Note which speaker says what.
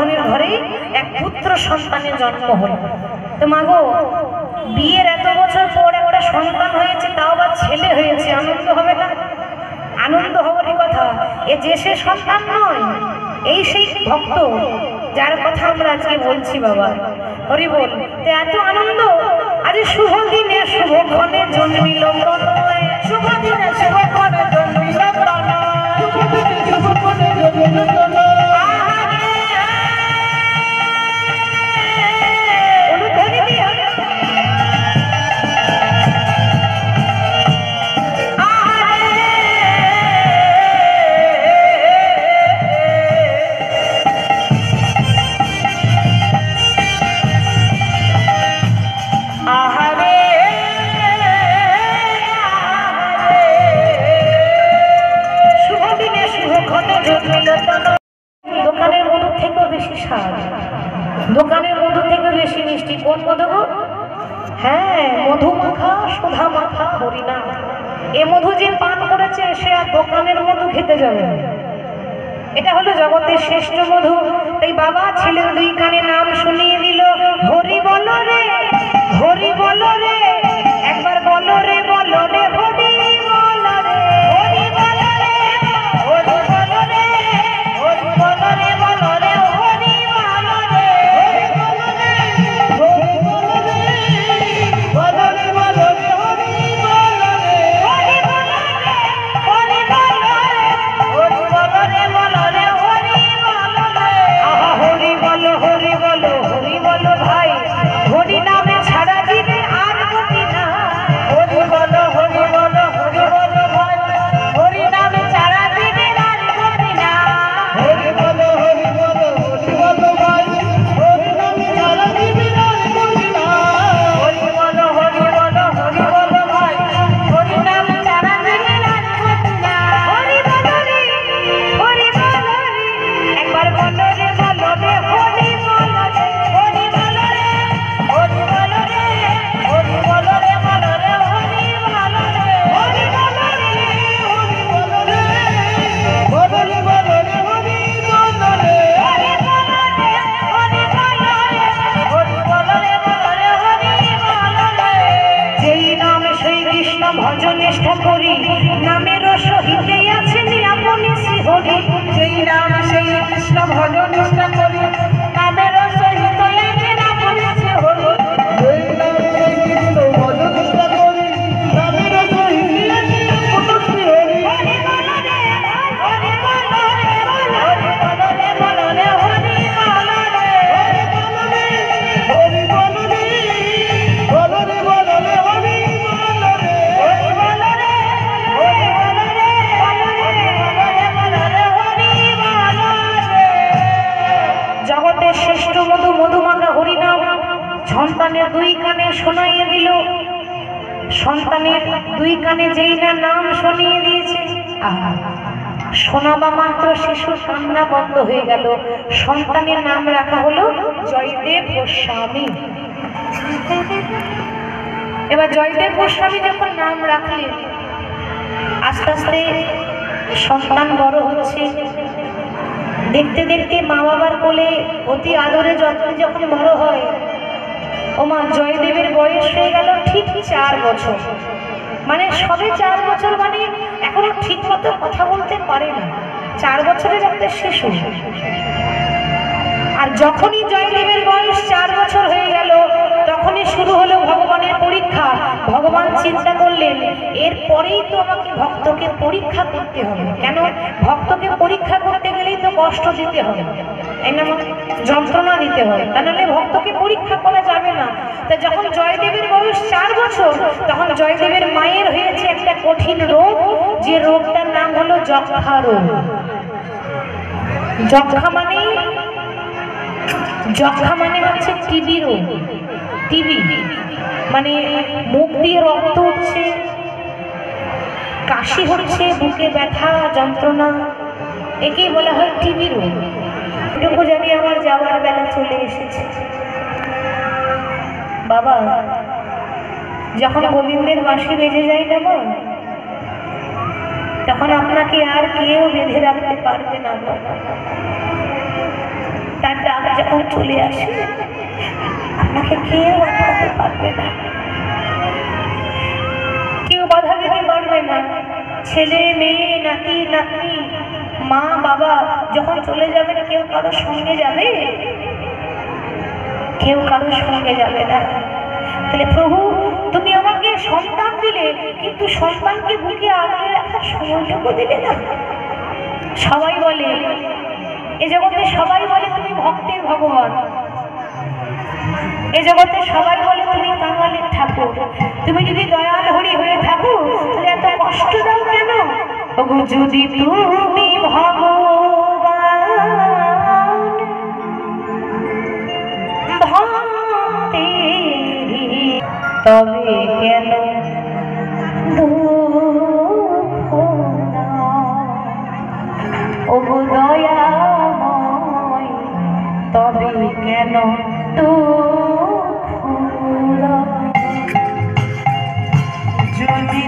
Speaker 1: বর্ধনের ঘরে এক পুত্র সন্তানের জন্ম হলো। তো মাগো, বিয়ের এত বছর পর একটা সন্তান হয়েছে, তাও আবার ছেলে হয়েছে, আনন্দ হবে না? আনন্দ হবারই কথা। এ যে সে সন্তান নয়, এই সেই ভক্ত যার কথা আমরা আজকে বলছি। বাবা হরি বল। তো এত আনন্দ, আজ শুভ দিনে শুভক্ষণে জন্মিল তনয়, শুভ দিনে শুভক্ষণে জন্মিল তনয়, শুভ দিনে শুভক্ষণে জন্মিল তনয়। দোকানের মধু থেকেও বেশি স্বাদ, দোকানের মধু থেকে বেশি মিষ্টি। কোন মধু? হ্যাঁ, মধু মাখা, সুধা মাখা হরিনাম। এ মধু যে পান করেছে সে আর দোকানের মধু খেতে যাবে। এটা হলো জগতের শ্রেষ্ঠ মধু। তাই বাবা ছেলের দুই কানে নাম শুনিয়ে দিল, হরি বল রে, হরি বল রে, একবার বল রে, বল রে, হরি বল রে, হরি বল রে, হরি বল রে, হরি বল রে, বল রে, হরি বল রে, হরি বল রে, বল রে, বল রে, হরি বল রে, হরি বল রে, হরি বল রে, হরি বল রে, বল রে, হরি বল রে। আহা হরি বল, হরি বল, হরি বল ভাই, হরি নামে ছাড়া দিবে আর গতি না। হরি বল, হরি বল, হরি বল ভাই, হরি নামে ছাড়া দিবে আর গতি না। হরি বল, হরি বল, হরি বল ভাই, হরি নামে ছাড়া দিবে আর গতি না। হরি বল, হরি বল, হরি বল ভাই, হরি নামে ছাড়া দিবে আর গতি না। হরি বল রে, হরি বল রে, একবার বল রে, বল রে, হরি বল রে, হরি বল রে, হরি বল রে, হরি বল রে, বল রে, হরি বল রে, হরি বল রে, হরি বল রে, বল রে, বল রে, হরি বল রে, হরি বল রে, হরি বল রে, হরি বল রে, বল রে, হরি বল রে। যেই নাম সেই কৃষ্ণ ভজ নিষ্ঠা করি, নামের সহিতে আছেন আপনি শ্রীহরি। যেই নাম সেই কৃষ্ণ ভজ নিষ্ঠা করি, নামের সহিত আছেন আপনি শ্রীহরি। যেই নাম সেই কৃষ্ণ ভজ নিষ্ঠা করি, নামের সহিত আছেন আপনি শ্রীহরি। হরি বল রে, হরি বল রে, হরি বল রে, বল রে, হরি বল রে, হরি বল রে, হরি বল রে, বল রে, বল রে, হরি বল রে, হরি বল রে, হরি বল রে, বল রে, বল রে, হরি বল রে। জগতের শ্রেষ্ঠ মধু, মধুমাখা হরিনাম সন্তানের দুই কানে শোনাইয়ে দিল। সন্তানের দুই কানে যেই না নাম শুনিয়ে দিয়েছে, আহা, শোনাবা মাত্র শিশুর কান্না বন্ধ হয়ে গেল। সন্তানের নাম রাখা হলো জয়দেব গোস্বামী। এবার জয়দেব গোস্বামী যখন নাম রাখলেন, আস্তে আস্তে সন্তান বড় হচ্ছে। দেখতে দেখতে মা বাবার কোলে অতি আদরে যত্নে যখন বড় হয়, ও মা, জয়দেবের বয়স হয়ে গেল ঠিক 4 বছর। মানে সবে 4 বছর, মানে এখনো ঠিক মতো কথা বলতে পারে না। 4 বছরের একটা শিশু। আর যখনই জয়দেবের বয়স 4 বছর হয়ে গেল, তখনই শুরু হলো ভগবানের পরীক্ষা। ভগবান চিন্তা করলেন, এরপরেই তো আমাকে ভক্তকে পরীক্ষা করতে হবে। কেন? ভক্তকে পরীক্ষা করতে গেলেই তো কষ্ট দিতে হবে, তাই না? যন্ত্রণা দিতে হয়, তা নাহলে ভক্তকে পরীক্ষা করা যাবে না। তা যখন জয়দেবের বয়স 4 বছর, তখন জয়দেবের মায়ের হয়েছে একটা কঠিন রোগ, যে রোগটার নাম হলো যক্ষা রোগ। যক্ষা মানে হচ্ছে টিবি রোগ। টিবি মানে মুখ দিয়ে রক্ত উঠছে, কাশি হচ্ছে, বুকে ব্যথা যন্ত্রণা, একেই বলা হয় টিবি রোগ। এটুকু জানি আমার যাওয়ার বেলা চলে এসেছে। বাবা, যখন গোবিন্দের বাঁশি বেজে যায় না, তখন আপনাকে আর কেউ বেঁধে রাখতে পারবে না। তার ডাক যখন চলে আসে আপনাকে কেউ আটকাতে পারবে না, কেউ বাধা দিতে পারবে না। ছেলে মেয়ে নাতি নাতনি মা বাবা যখন চলে যাবেন কেউ কারোর সঙ্গে যাবে? কেউ কারোর সঙ্গে যাবে না। তাহলে প্রভু তুমি আমাকে সন্তান দিলে, কিন্তু সন্তানকে বুকে আগলে রাখার সময়টুকু দিলে না। সবাই বলে এ জগতে, সবাই বলে তুমি ভক্তের ভগবান, এ জগতে সবাই বলে তুমি কাঙালের ঠাকুর। তুমি যদি দয়াল হরি হয়ে থাকো তাহলে এত কষ্ট দাও কেন? ওগো যদি তুমি ভগবান ভক্তের, তবে কেন দুঃখ দাও? ওগো দয়াময়, তবে কেন দুঃখ দাও? যদি